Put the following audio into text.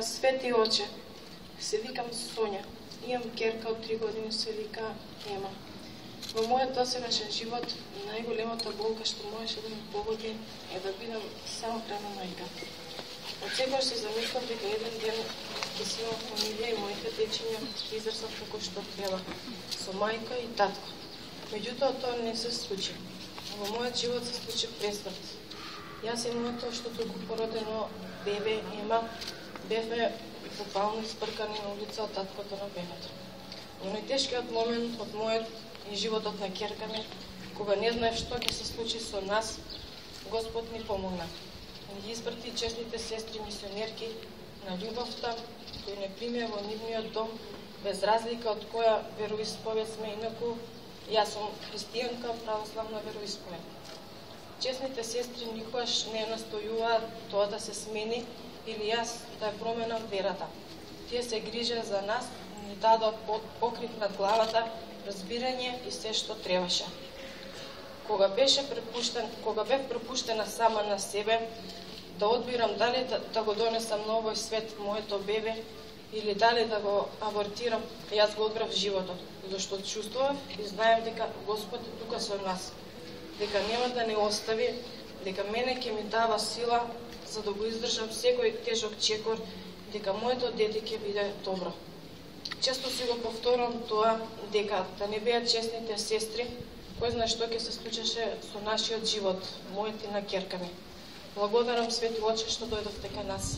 Свети оче, се викам Сонја. Имам керка од 3 години, се вика Ема. Во мојот досегашен живот, најголемата болка што можеше да ме погоди е да бидам само храна мајка. Од секојаш се замислав дека еден ден ќе си имам фамилија и моите дечиња ќе израсат како што треба, со мајка и татко. Меѓутоа тоа не се случи. Во мојот живот се случи пресмрт. Јас и моето што толку породено бебе Ема бевме буквално испркани на улица од таткото на бебето. Но најтешкиот момент од мојот и животот на ќерка ми, кога не знаев што ќе се случи со нас, Господ ни помогна. Ги испрати честните сестри мисионерки на љубовта, кои не примија во нивниот дом, без разлика од која вероисповед сме, инаку јас сум христијанка, православна вероисповед. Честните сестри никогаш не настојуваат тоа да се смени или јас да ја променам верата. Тие се грижа за нас, ни дадоа покрив над главата, разбирање и се што требаше. Кога бев препуштена сама на себе, да одбирам дали да го донесам на овој свет моето бебе или дали да го абортирам, јас го одбрав животот, зашто чувствував и знаев дека Господ е тука со нас, дека нема да не остави, дека мене ќе ми дава сила за да го издржам секој тежок чекор, дека моето дете ќе биде добро. Често си го повторам тоа, дека да не беа честните сестри, кој знае што ќе се случеше со нашиот живот, мојот и на ќерка ми. Благодарам Свети Оче што дојдовте кај нас.